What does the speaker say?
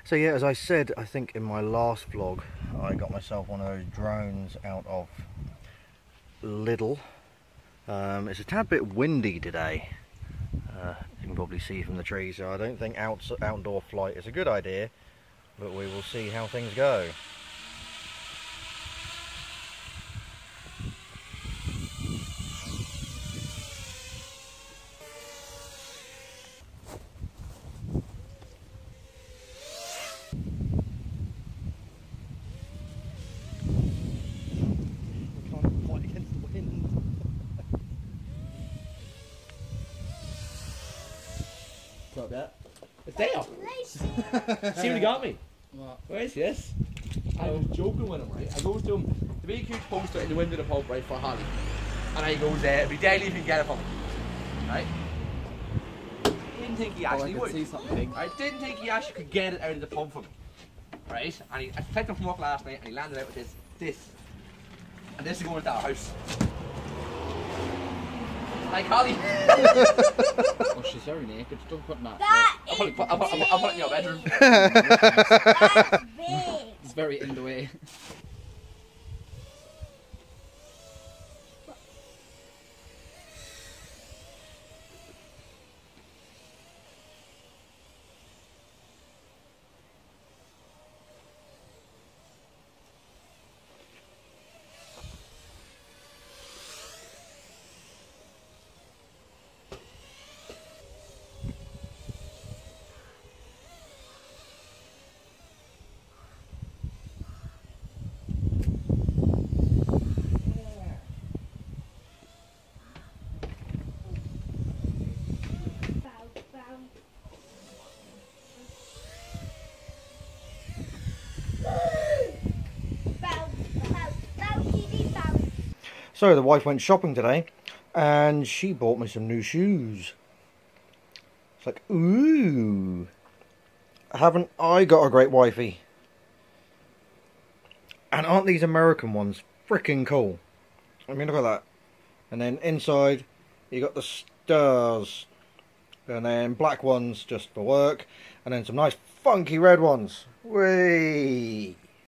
So yeah, as I said, I think in my last vlog, I got myself one of those drones out of Lidl. It's a tad bit windy today, you can probably see from the trees, so I don't think outdoor flight is a good idea, but we will see how things go. Like that. It's there! See what he got me? What? Where is this? I was joking with him, right? I goes to him, the big huge poster in the window of the pub, right, for Holly. And I goes, it'll be deadly if you can get it from him. Right? Didn't think he actually would. I didn't think he actually could get it out of the pub for me. Right? And I picked him from work last night and he landed out with this. And this is going into our house. Like Holly. Oh, she's very naked. Don't put that. I'll put it in your bedroom. That's big. It's very in the way. So the wife went shopping today and she bought me some new shoes. It's like, ooh, haven't I got a great wifey? And aren't these American ones freaking cool? I mean, look at that. And then inside you got the stars, and then black ones just for work, and then some nice funky red ones. Whee!